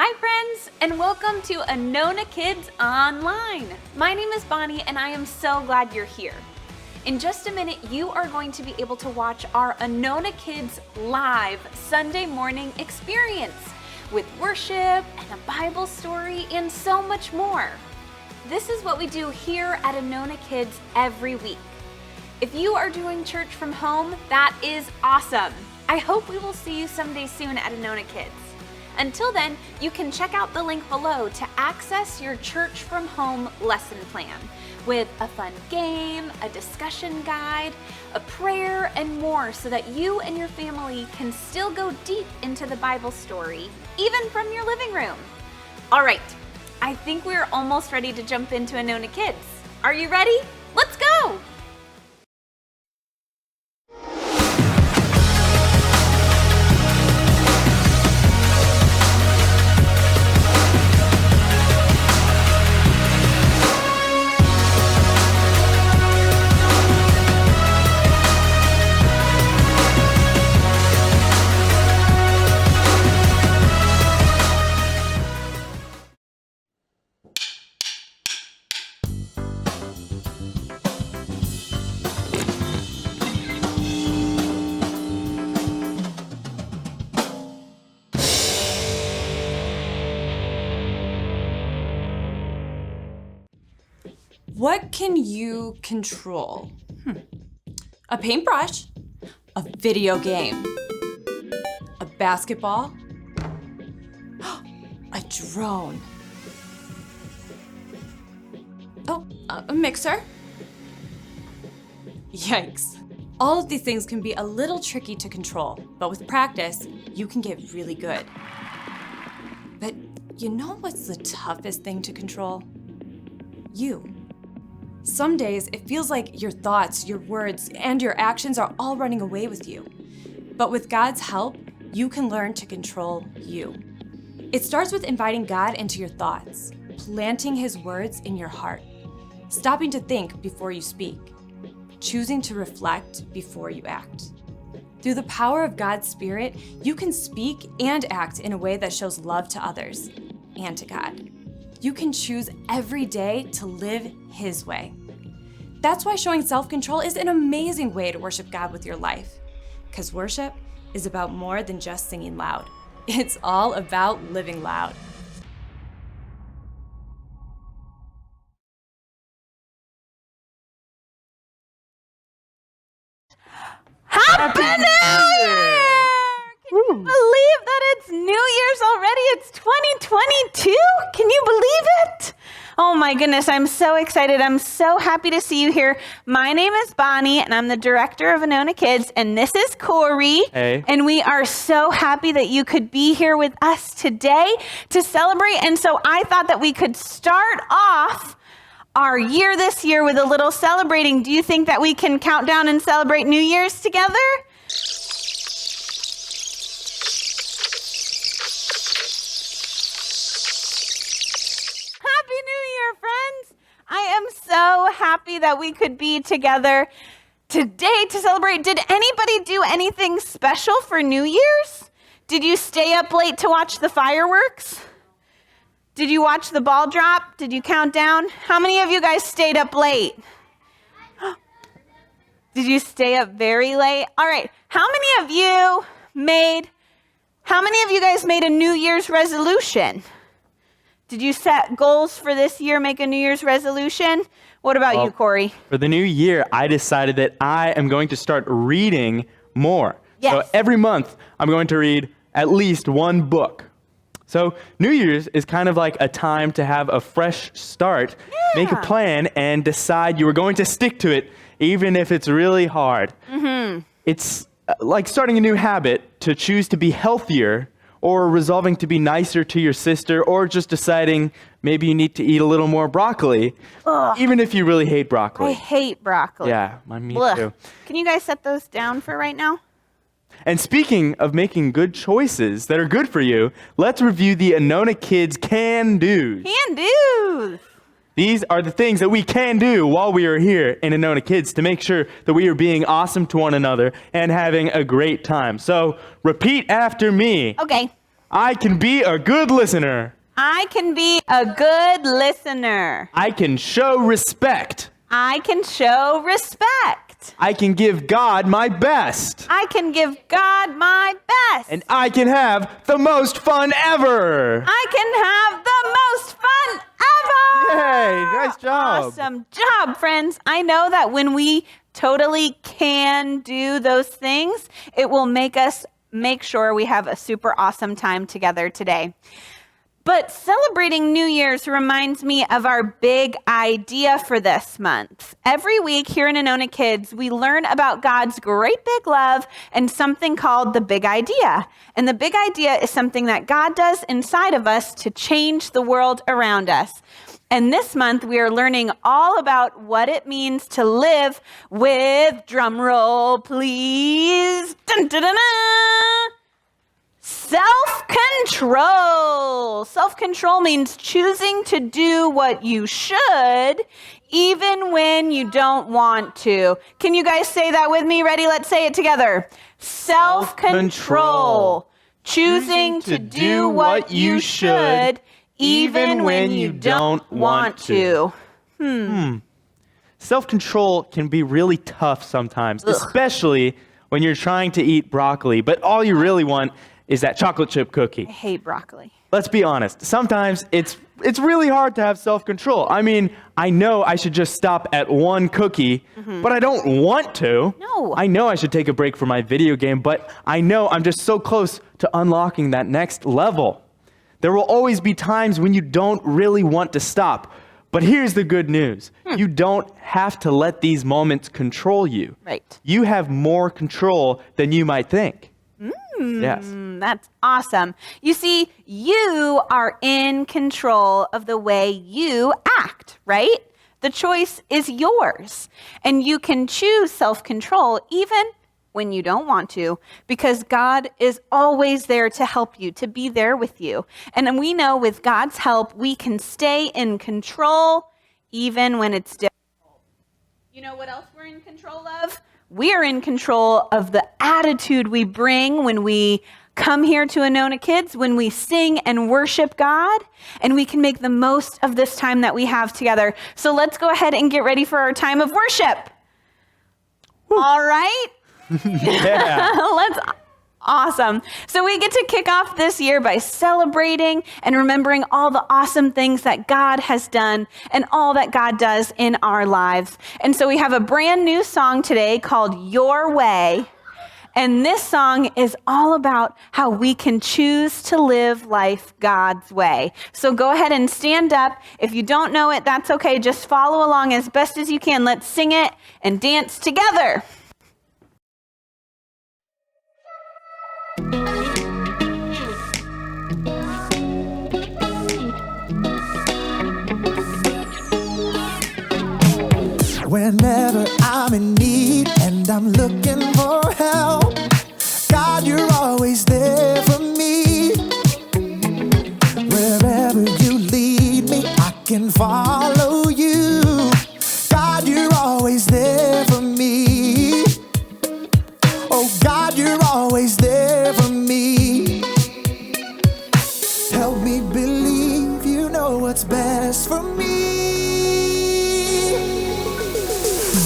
Hi friends, and welcome to Anona Kids Online. My name is Bonnie, and I am so glad you're here. In just a minute, you are going to be able to watch our Anona Kids live Sunday morning experience with worship and a Bible story and so much more. This is what we do here at Anona Kids every week. If you are doing church from home, that is awesome. I hope we will see you someday soon at Anona Kids. Until then, you can check out the link below to access your church from home lesson plan with a fun game, a discussion guide, a prayer, and more so that you and your family can still go deep into the Bible story, even from your living room. All right, I think we're almost ready to jump into Anona Kids. Are you ready? Let's go! What can you control? A paintbrush, a video game, a basketball, a drone. Oh, a mixer. Yikes. All of these things can be a little tricky to control, but with practice, you can get really good. But you know what's the toughest thing to control? You. Some days, it feels like your thoughts, your words, and your actions are all running away with you. But with God's help, you can learn to control you. It starts with inviting God into your thoughts, planting His words in your heart, stopping to think before you speak, choosing to reflect before you act. Through the power of God's Spirit, you can speak and act in a way that shows love to others and to God. You can choose every day to live His way. That's why showing self-control is an amazing way to worship God with your life. Because worship is about more than just singing loud. It's all about living loud. Happy New Year! Can you believe that it's New Year's already? It's 2022? Can you believe it? Oh my goodness, I'm so excited. I'm so happy to see you here. My name is Bonnie, and I'm the director of Anona Kids, and this is Corey. Hey. And we are so happy that you could be here with us today to celebrate. And so I thought that we could start off our year this year with a little celebrating. Do you think that we can count down and celebrate New Year's together? Happy New Year, friends! I am so happy that we could be together today to celebrate. Did anybody do anything special for New Year's? Did you stay up late to watch the fireworks? Did you watch the ball drop? Did you count down? How many of you guys stayed up late? Did you stay up very late? All right. How many of you guys made a New Year's resolution? Did you set goals for this year, make a New Year's resolution? What about you, Corey? For the new year, I decided that I am going to start reading more. Yes. So every month, I'm going to read at least one book. So New Year's is kind of like a time to have a fresh start, make a plan, and decide you are going to stick to it, even if it's really hard. Mm-hmm. It's like starting a new habit to choose to be healthier, or resolving to be nicer to your sister, or just deciding maybe you need to eat a little more broccoli, even if you really hate broccoli. I hate broccoli. Yeah, me too. Can you guys set those down for right now? And speaking of making good choices that are good for you, let's review the Anona Kids can-dos. Can-dos! These are the things that we can do while we are here in Anona Kids to make sure that we are being awesome to one another and having a great time. So repeat after me. Okay. I can be a good listener. I can be a good listener. I can show respect. I can show respect. I can give God my best. I can give God my best. And I can have the most fun ever. I can have the most fun ever. Yay, nice job. Awesome job, friends. I know that when we totally can do those things, it will make us make sure we have a super awesome time together today. But celebrating New Year's reminds me of our big idea for this month. Every week here in Anona Kids, we learn about God's great big love and something called the big idea. And the big idea is something that God does inside of us to change the world around us. And this month, we are learning all about what it means to live with, drum roll, please, dun, dun, dun, dun, self-control. Self-control means choosing to do what you should, even when you don't want to. Can you guys say that with me? Ready? Let's say it together. Self-control. Choosing to do what you should, even when you don't want to. Self-control can be really tough sometimes, especially when you're trying to eat broccoli, but all you really want is that chocolate chip cookie. I hate broccoli. Let's be honest. Sometimes it's really hard to have self-control. I mean, I know I should just stop at one cookie, but I don't want to. No. I know I should take a break from my video game, but I know I'm just so close to unlocking that next level. There will always be times when you don't really want to stop. But here's the good news. You don't have to let these moments control you. Right. You have more control than you might think. Yes. That's awesome. You see, you are in control of the way you act, right? The choice is yours. And you can choose self-control even when you don't want to, because God is always there to help you, to be there with you. And we know with God's help, we can stay in control even when it's difficult. You know what else we're in control of? We are in control of the attitude we bring when we come here to Anona Kids, when we sing and worship God, and we can make the most of this time that we have together. So let's go ahead and get ready for our time of worship. All right? Yeah. Awesome. So we get to kick off this year by celebrating and remembering all the awesome things that God has done and all that God does in our lives. And so we have a brand new song today called Your Way. And this song is all about how we can choose to live life God's way. So go ahead and stand up. If you don't know it, that's okay. Just follow along as best as you can. Let's sing it and dance together. Whenever I'm in need and I'm looking for help, God, you're always there for me. Wherever you lead me, I can follow you. God, you're always there for me. Oh, God, you're always there for me. Help me believe you know what's best for me.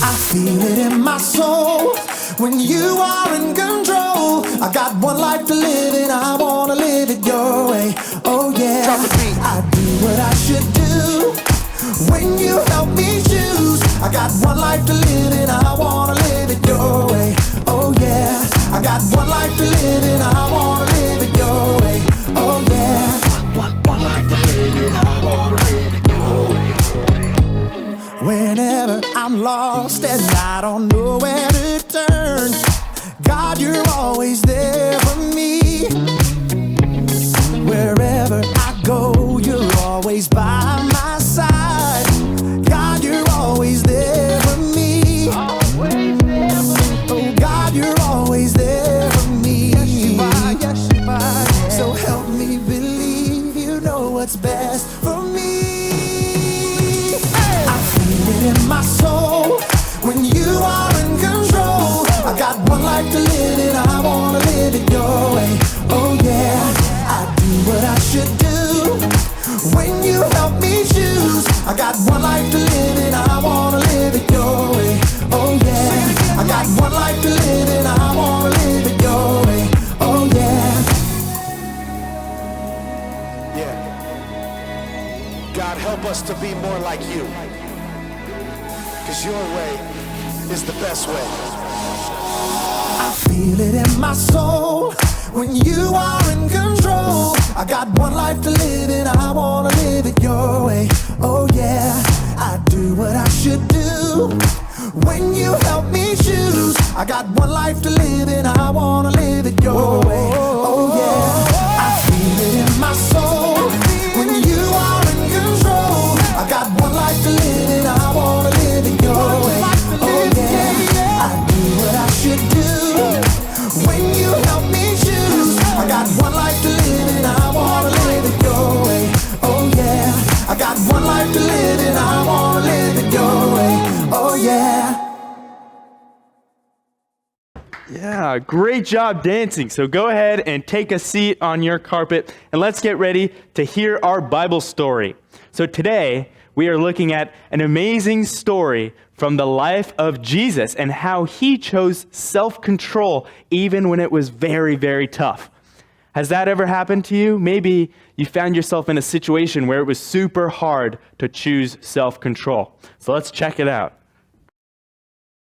I feel it in my soul when you are in control. I got one life to live and I wanna live it your way. Oh yeah, I do what I should do when you help me choose. I got one life to live and I wanna live it your way. Oh yeah, I got one life to live and I wanna live it your way. Oh yeah, one life to live and I wanna live it your way. Whenever I'm lost and I don't know where to turn, God, you're always there for me. Wherever I go, you're always by my side. God, you're always there for me. Oh, God, you're always there for me. Yes, you are. So help me believe you know what's best for me. In my soul, when you are in control, I got one life to live and I wanna live it your way. Oh yeah, I do should do. When you help me choose, I got one life to live and I wanna live it your way. Oh yeah, I got one life to live and I wanna live it your way. Oh yeah. Yeah. God, help us to be more like you. 'Cause your way is the best way. I feel it in my soul when you are in control. I got one life to live and I wanna live it your way. Oh yeah, I do what I should do. When you help me choose, I got one life to live and I wanna live it your way. Oh yeah, I feel it in my soul when you are in control. I got one life to live and I wanna live it your way. Oh yeah, I do what I should do. When you help me choose, I got one life to live and I wanna live it your way. Oh yeah, I got one life to live and I wanna live it your way. Oh yeah. Yeah, great job dancing. So go ahead and take a seat on your carpet and let's get ready to hear our Bible story. So today we are looking at an amazing story from the life of Jesus and how he chose self-control even when it was very, very tough. Has that ever happened to you? Maybe you found yourself in a situation where it was super hard to choose self-control. So let's check it out.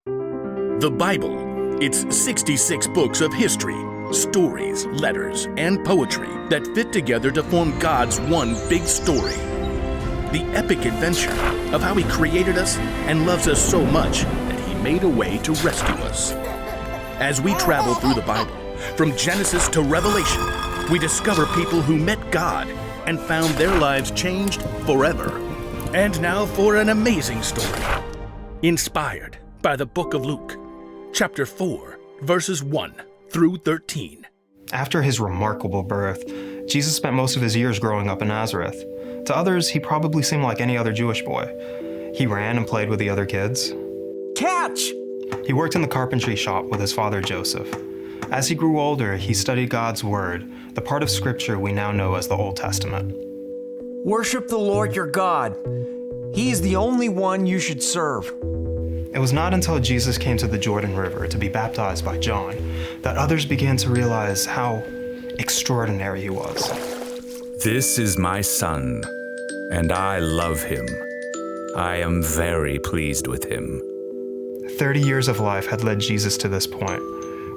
The Bible. It's 66 books of history, stories, letters, and poetry that fit together to form God's one big story. The epic adventure of how he created us and loves us so much that he made a way to rescue us. As we travel through the Bible, from Genesis to Revelation, we discover people who met God and found their lives changed forever. And now for an amazing story, inspired by the book of Luke. Chapter 4, verses 1 through 13. After his remarkable birth, Jesus spent most of his years growing up in Nazareth. To others, he probably seemed like any other Jewish boy. He ran and played with the other kids. Catch! He worked in the carpentry shop with his father Joseph. As he grew older, he studied God's Word, the part of Scripture we now know as the Old Testament. Worship the Lord your God. He is the only one you should serve. It was not until Jesus came to the Jordan River to be baptized by John that others began to realize how extraordinary he was. This is my son, and I love him. I am very pleased with him. 30 years of life had led Jesus to this point,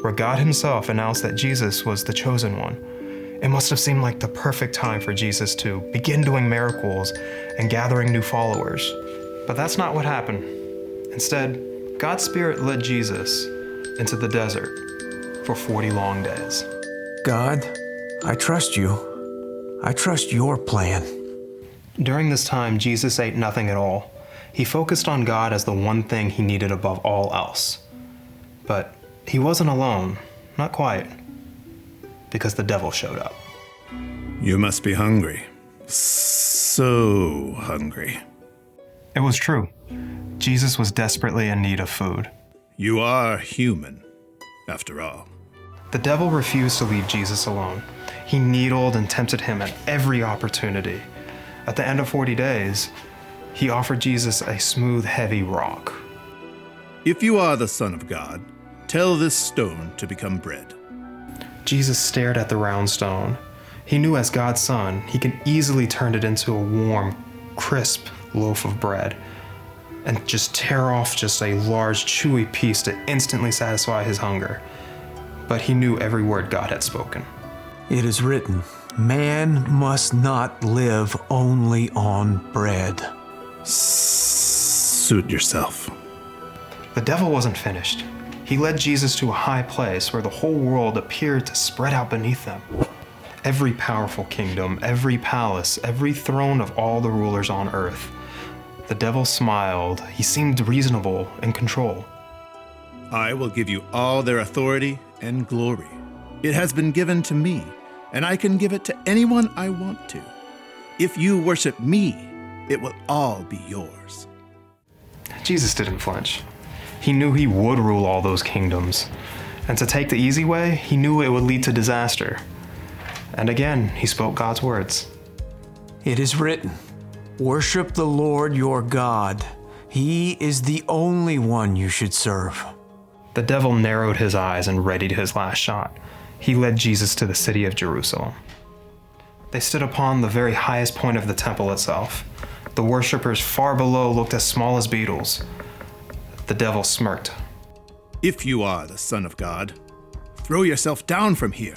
where God himself announced that Jesus was the chosen one. It must have seemed like the perfect time for Jesus to begin doing miracles and gathering new followers. But that's not what happened. Instead, God's Spirit led Jesus into the desert for 40 long days. God, I trust you. I trust your plan. During this time, Jesus ate nothing at all. He focused on God as the one thing he needed above all else. But he wasn't alone, not quite, because the devil showed up. You must be hungry. So hungry. It was true. Jesus was desperately in need of food. You are human, after all. The devil refused to leave Jesus alone. He needled and tempted him at every opportunity. At the end of 40 days, he offered Jesus a smooth, heavy rock. If you are the Son of God, tell this stone to become bread. Jesus stared at the round stone. He knew as God's son, he could easily turn it into a warm, crisp loaf of bread and just tear off just a large, chewy piece to instantly satisfy his hunger. But he knew every word God had spoken. It is written, man must not live only on bread. Suit yourself. The devil wasn't finished. He led Jesus to a high place where the whole world appeared to spread out beneath them. Every powerful kingdom, every palace, every throne of all the rulers on earth. The devil smiled. He seemed reasonable, in control. I will give you all their authority and glory. It has been given to me, and I can give it to anyone I want to. If you worship me, it will all be yours. Jesus didn't flinch. He knew he would rule all those kingdoms. And to take the easy way, he knew it would lead to disaster. And again, he spoke God's words. It is written, worship the Lord your God. He is the only one you should serve. The devil narrowed his eyes and readied his last shot. He led Jesus to the city of Jerusalem. They stood upon the very highest point of the temple itself. The worshippers far below looked as small as beetles. The devil smirked. If you are the Son of God, throw yourself down from here.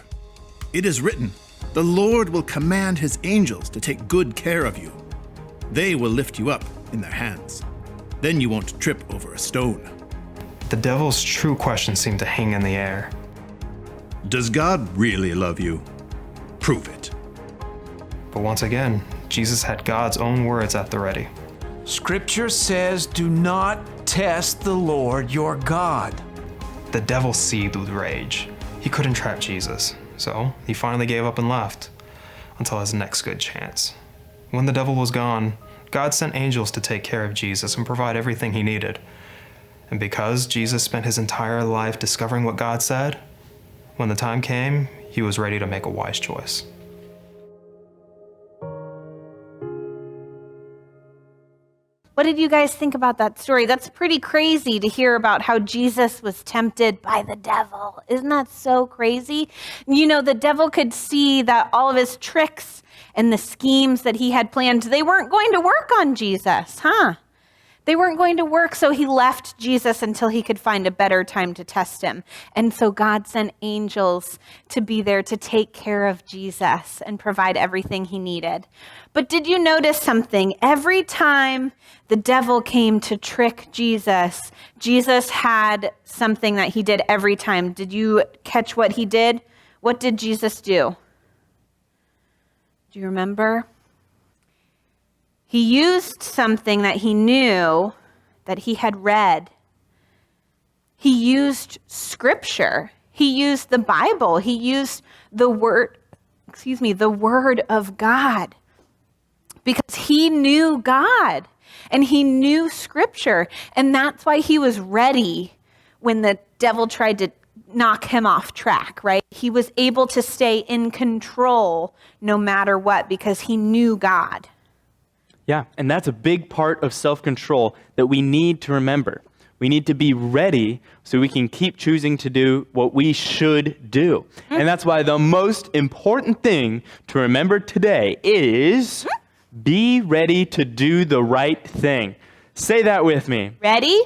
It is written, the Lord will command his angels to take good care of you. They will lift you up in their hands. Then you won't trip over a stone. The devil's true question seemed to hang in the air. Does God really love you? Prove it. But once again, Jesus had God's own words at the ready. Scripture says, do not test the Lord your God. The devil seethed with rage. He couldn't trap Jesus, so he finally gave up and left until his next good chance. When the devil was gone, God sent angels to take care of Jesus and provide everything he needed. And because Jesus spent his entire life discovering what God said, when the time came, he was ready to make a wise choice. What did you guys think about that story? That's pretty crazy to hear about how Jesus was tempted by the devil. Isn't that so crazy? You know, the devil could see that all of his tricks and the schemes that he had planned, they weren't going to work on Jesus, huh? They weren't going to work, so he left Jesus until he could find a better time to test him. And so God sent angels to be there to take care of Jesus and provide everything he needed. But did you notice something? Every time the devil came to trick Jesus, Jesus had something that he did every time. Did you catch what he did? What did Jesus do? Do you remember? He used something that he knew that he had read. He used scripture. He used the Bible. He used the word of God. Because he knew God and he knew scripture. And that's why he was ready when the devil tried to knock him off track, right? He was able to stay in control no matter what because he knew God. Yeah, and that's a big part of self-control that we need to remember. We need to be ready so we can keep choosing to do what we should do. And that's why the most important thing to remember today is be ready to do the right thing. Say that with me. Ready?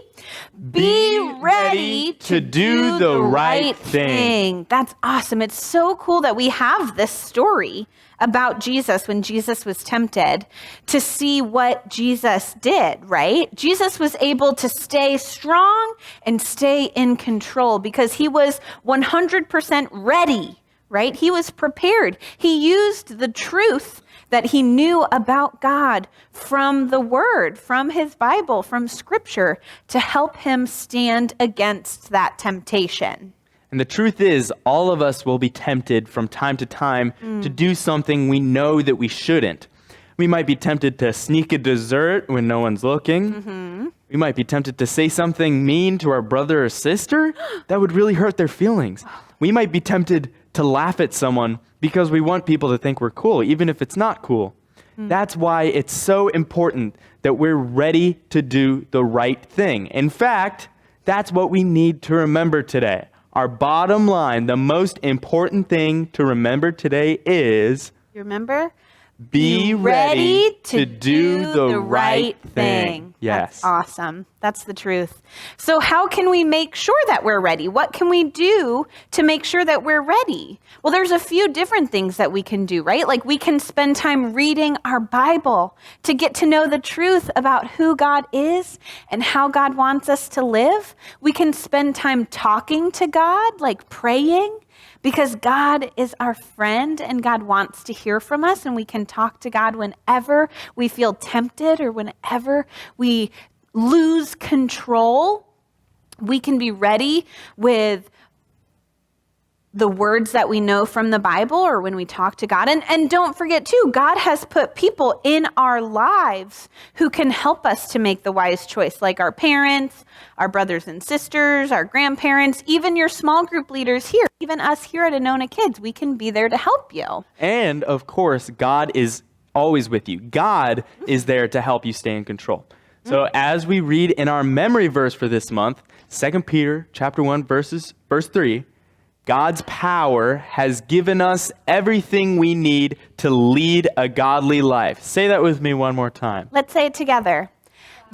Be ready to do the right thing. That's awesome. It's so cool that we have this story about Jesus when Jesus was tempted to see what Jesus did, right? Jesus was able to stay strong and stay in control because he was 100% ready, right? He was prepared. He used the truth that he knew about God from the Word, from his Bible, from Scripture, to help him stand against that temptation. And the truth is, all of us will be tempted from time to time to do something we know that we shouldn't. We might be tempted to sneak a dessert when no one's looking. We might be tempted to say something mean to our brother or sister that would really hurt their feelings. We might be tempted to laugh at someone because we want people to think we're cool, even if it's not cool. That's why it's so important that we're ready to do the right thing. In fact, that's what we need to remember today. Our bottom line, the most important thing to remember today is... You remember? Be ready to do the right thing. Yes. That's awesome. That's the truth. So how can we make sure that we're ready? What can we do to make sure that we're ready? Well, there's a few different things that we can do, right? Like we can spend time reading our Bible to get to know the truth about who God is and how God wants us to live. We can spend time talking to God, like praying, because God is our friend and God wants to hear from us, and we can talk to God whenever we feel tempted or whenever we lose control. We can be ready with the words that we know from the Bible or when we talk to God. And don't forget too, God has put people in our lives who can help us to make the wise choice, like our parents, our brothers and sisters, our grandparents, even your small group leaders here, even us here at Anona Kids. We can be there to help you. And of course, God is always with you. God is there to help you stay in control. So as we read in our memory verse for this month, 2 Peter chapter 1, verse 3, God's power has given us everything we need to lead a godly life. Say that with me one more time. Let's say it together.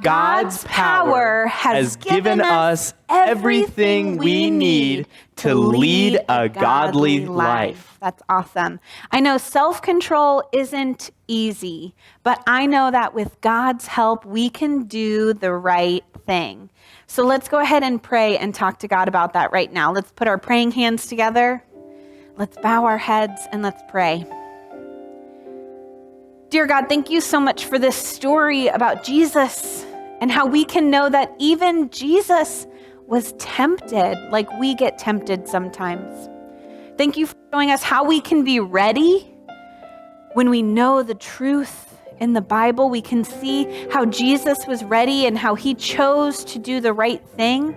God's power has given us everything we need to lead a godly life. That's awesome. I know self-control isn't easy, but I know that with God's help, we can do the right thing. So let's go ahead and pray and talk to God about that right now. Let's put our praying hands together. Let's bow our heads and let's pray. Dear God, thank you so much for this story about Jesus and how we can know that even Jesus was tempted like we get tempted sometimes. Thank you for showing us how we can be ready when we know the truth in the Bible. We can see how Jesus was ready and how he chose to do the right thing.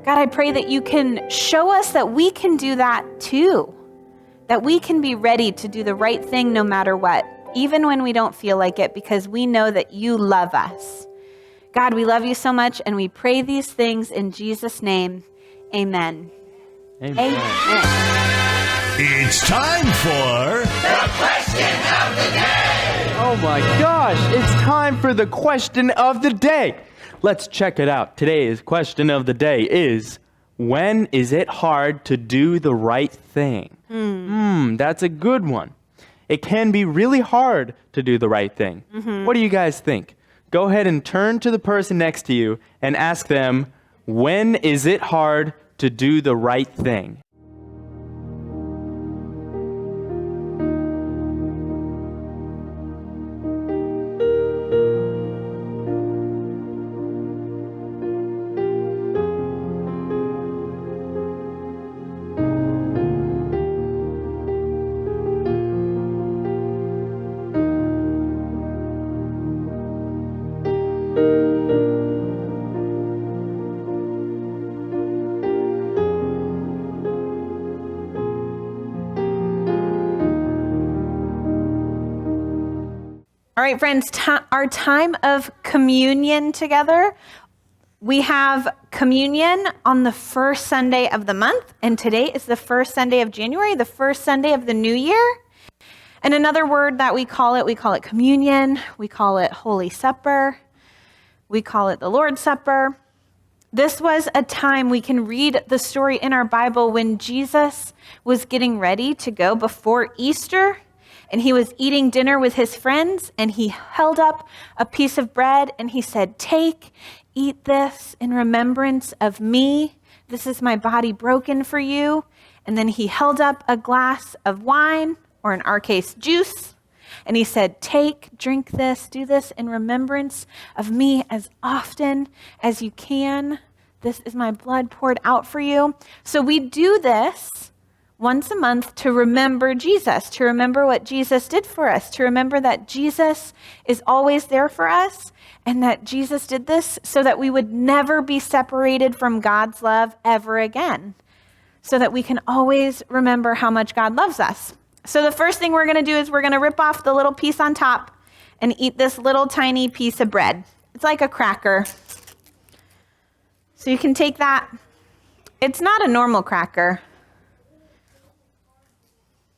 God, I pray that you can show us that we can do that too, that we can be ready to do the right thing no matter what, even when we don't feel like it, because we know that you love us. God, we love you so much, and we pray these things in Jesus' name. Amen. Amen. Amen. It's time for the question of the day. Oh my gosh, it's time for the question of the day. Let's check it out. Today's question of the day is, when is it hard to do the right thing? That's a good one. It can be really hard to do the right thing. What do you guys think? Go ahead and turn to the person next to you and ask them, when is it hard to do the right thing? All right, friends, our time of communion together. We have communion on the first Sunday of the month, and today is the first Sunday of January, the first Sunday of the new year. And another word that we call it communion, we call it Holy Supper, we call it the Lord's Supper. This was a time we can read the story in our Bible when Jesus was getting ready to go before Easter. And he was eating dinner with his friends, and he held up a piece of bread, and he said, "Take, eat this in remembrance of me. This is my body broken for you." And then he held up a glass of wine, or in our case, juice, and he said, "Take, drink this, do this in remembrance of me as often as you can. This is my blood poured out for you." So we do this once a month to remember Jesus, to remember what Jesus did for us, to remember that Jesus is always there for us, and that Jesus did this so that we would never be separated from God's love ever again, so that we can always remember how much God loves us. So the first thing we're going to do is we're going to rip off the little piece on top and eat this little tiny piece of bread. It's like a cracker. So you can take that. It's not a normal cracker.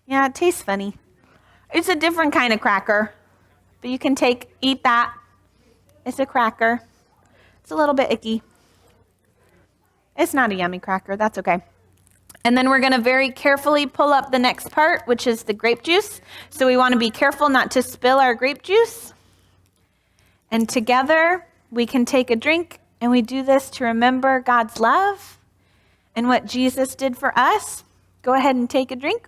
Yeah, it tastes funny. It's a different kind of cracker, but you can eat that. It's a cracker. It's a little bit icky. It's not a yummy cracker. That's okay. And then we're going to very carefully pull up the next part, which is the grape juice. So we want to be careful not to spill our grape juice. And together we can take a drink, and we do this to remember God's love and what Jesus did for us. Go ahead and take a drink.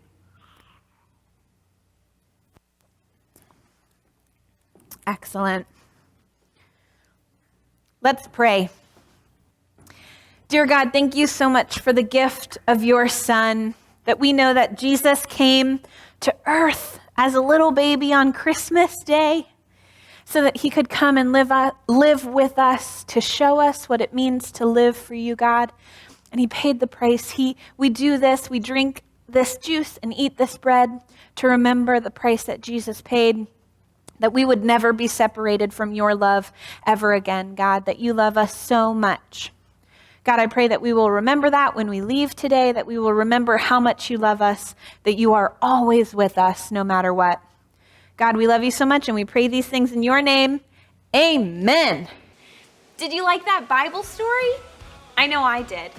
Excellent. Let's pray. Dear God, thank you so much for the gift of your Son that we know that Jesus came to earth as a little baby on Christmas Day so that he could come and live with us to show us what it means to live for you, God. And he paid the price. We do this, we drink this juice and eat this bread to remember the price that Jesus paid, that we would never be separated from your love ever again, God, that you love us so much. God, I pray that we will remember that when we leave today, that we will remember how much you love us, that you are always with us no matter what. God, we love you so much, and we pray these things in your name. Amen. Did you like that Bible story? I know I did.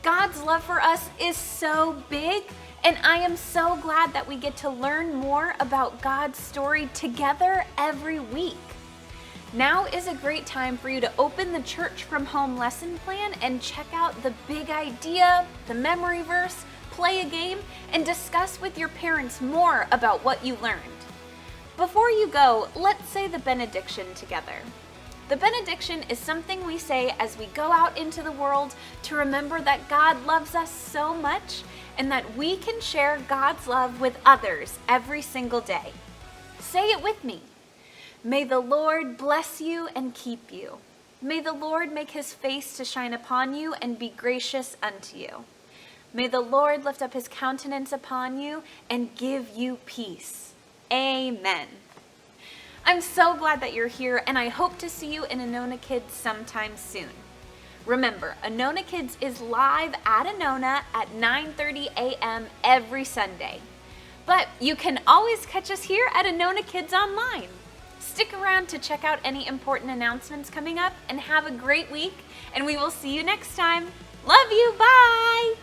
God's love for us is so big, and I am so glad that we get to learn more about God's story together every week. Now is a great time for you to open the Church from Home lesson plan and check out the big idea, the memory verse, play a game, and discuss with your parents more about what you learned. Before you go, let's say the benediction together. The benediction is something we say as we go out into the world to remember that God loves us so much and that we can share God's love with others every single day. Say it with me. May the Lord bless you and keep you. May the Lord make his face to shine upon you and be gracious unto you. May the Lord lift up his countenance upon you and give you peace. Amen. I'm so glad that you're here, and I hope to see you in Anona Kids sometime soon. Remember, Anona Kids is live at Anona at 9:30 a.m. every Sunday. But you can always catch us here at Anona Kids Online. Stick around to check out any important announcements coming up, and have a great week, and we will see you next time. Love you, bye!